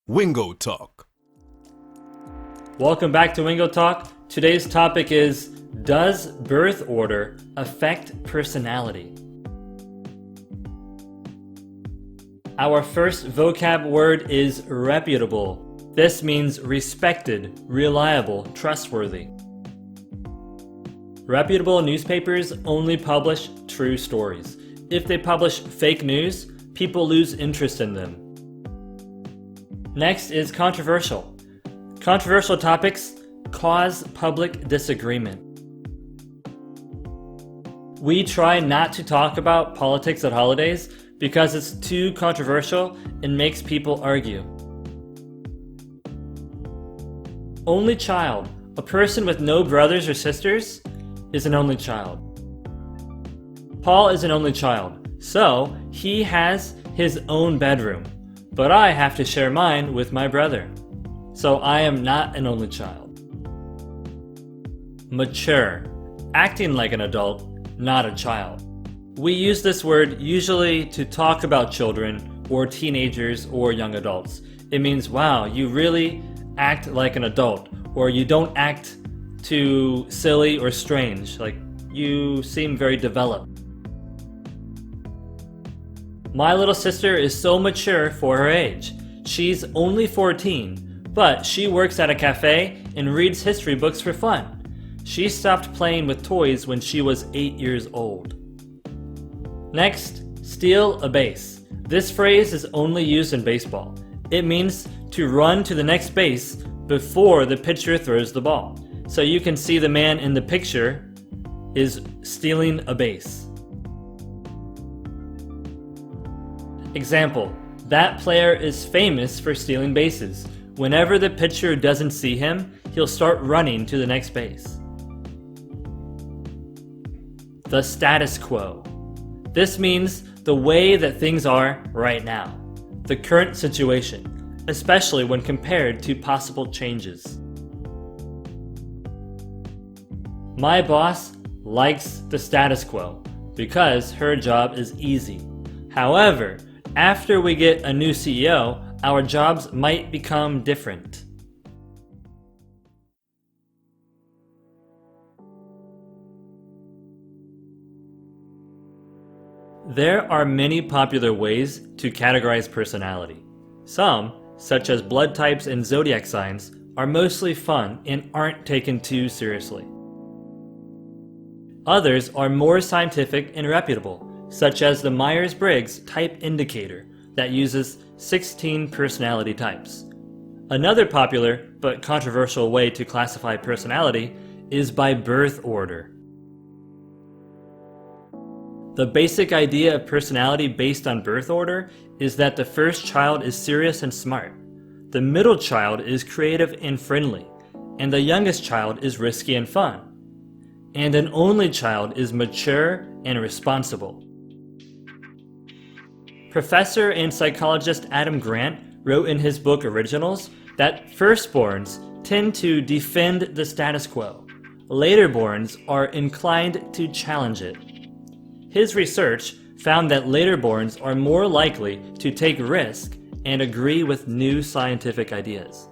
Wingo Talk. Welcome back to Wingo Talk. Today's topic is, does birth order affect personality? Our first vocab word is reputable. This means respected, reliable, trustworthy. Reputable newspapers only publish true stories. If they publish fake news, people lose interest in them. Next is controversial. Controversial topics cause public disagreement. We try not to talk about politics at holidays because it's too controversial and makes people argue. Only child. A person with no brothers or sisters is an only child. Paul is an only child, so he has his own bedroom, but I have to share mine with my brother. So I am not an only child. Mature. Acting like an adult, not a child. We use this word usually to talk about children or teenagers or young adults. It means, wow, you really act like an adult, or you don't act too silly or strange, like you seem very developed. My little sister is so mature for her age. She's only 14, but she works at a cafe and reads history books for fun. She stopped playing with toys when she was 8 years old. Next, steal a base. This phrase is only used in baseball. It means to run to the next base before the pitcher throws the ball. So you can see the man in the picture is stealing a base. Example, that player is famous for stealing bases. Whenever the pitcher doesn't see him, he'll start running to the next base. The status quo. This means the way that things are right now, the current situation, especially when compared to possible changes. My boss likes the status quo because her job is easy. However, after we get a new CEO, our jobs might become different. There are many popular ways to categorize personality. Some, such as blood types and zodiac signs, are mostly fun and aren't taken too seriously. Others are more scientific and reputable, such as the Myers-Briggs Type Indicator that uses 16 personality types. Another popular but controversial way to classify personality is by birth order. The basic idea of personality based on birth order is that the first child is serious and smart, the middle child is creative and friendly, and the youngest child is risky and fun, and an only child is mature and responsible. Professor and psychologist Adam Grant wrote in his book Originals that firstborns tend to defend the status quo. Laterborns are inclined to challenge it. His research found that laterborns are more likely to take risk and agree with new scientific ideas.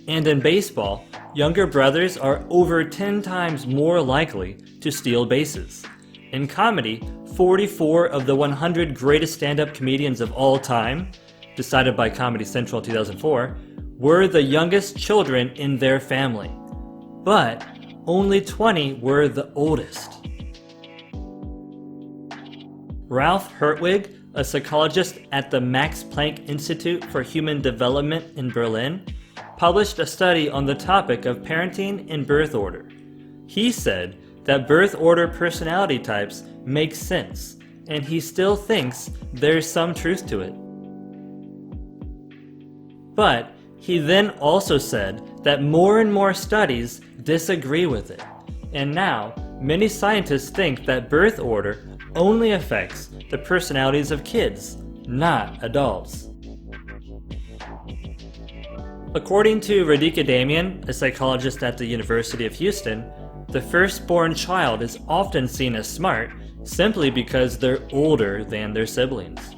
And in baseball, younger brothers are over 10 times more likely to steal bases. In comedy, 44 of the 100 greatest stand-up comedians of all time, decided by Comedy Central in 2004, were the youngest children in their family. But only 20 were the oldest. Ralph Hertwig, a psychologist at the Max Planck Institute for Human Development in Berlin, published a study on the topic of parenting and birth order. He said that birth order personality types make sense, and he still thinks there's some truth to it. But he then also said that more and more studies disagree with it, and now many scientists think that birth order only affects the personalities of kids, not adults. According to Radhika Damian, a psychologist at the University of Houston, the firstborn child is often seen as smart simply because they're older than their siblings.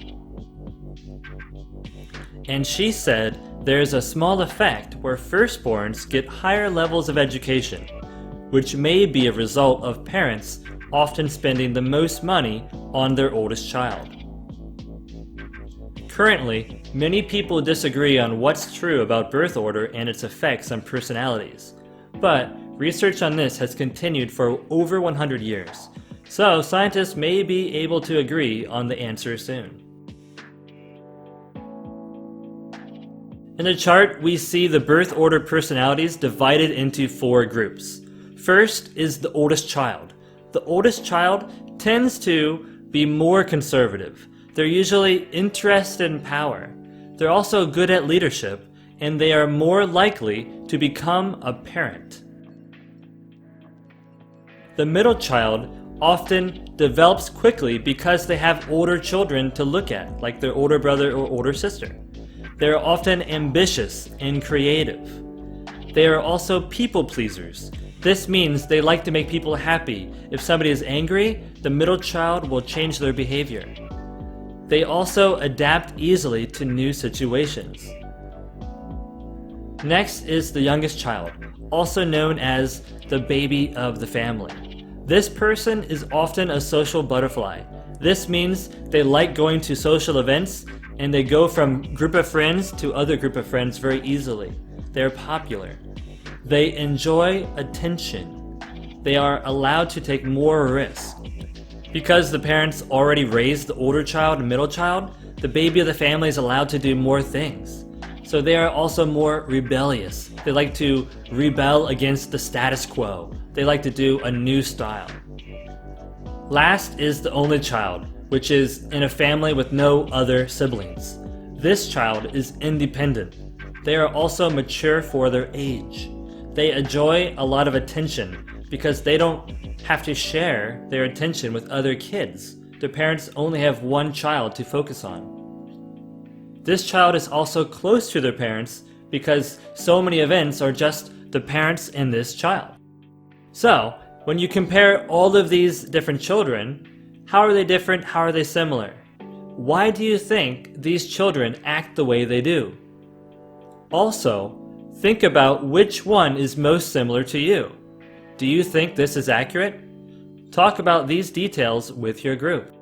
And she said there's a small effect where firstborns get higher levels of education, which may be a result of parents often spending the most money on their oldest child. Currently, many people disagree on what's true about birth order and its effects on personalities, but research on this has continued for over 100 years, so scientists may be able to agree on the answer soon. In the chart, we see the birth order personalities divided into 4 groups. First is the oldest child. The oldest child tends to be more conservative. They're usually interested in power. They're also good at leadership, and they are more likely to become a parent. The middle child often develops quickly because they have older children to look at, like their older brother or older sister. They are often ambitious and creative. They are also people pleasers. This means they like to make people happy. If somebody is angry, the middle child will change their behavior. They also adapt easily to new situations. Next is the youngest child, also known as the baby of the family. This person is often a social butterfly. This means they like going to social events and they go from group of friends to other group of friends very easily. They're popular. They enjoy attention. They are allowed to take more risk. Because the parents already raised the older child and middle child, the baby of the family is allowed to do more things. So they are also more rebellious. They like to rebel against the status quo. They like to do a new style. Last is the only child, which is in a family with no other siblings. This child is independent. They are also mature for their age. They enjoy a lot of attention because they don't have to share their attention with other kids. Their parents only have one child to focus on. This child is also close to their parents because so many events are just the parents and this child. So, when you compare all of these different children, how are they different? How are they similar? Why do you think these children act the way they do? Also, think about which one is most similar to you. Do you think this is accurate? Talk about these details with your group.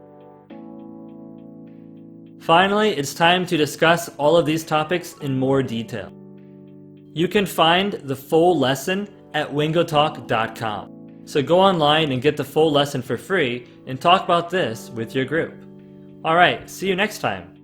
Finally, it's time to discuss all of these topics in more detail. You can find the full lesson at wingotalk.com. So go online and get the full lesson for free and talk about this with your group. Alright, see you next time.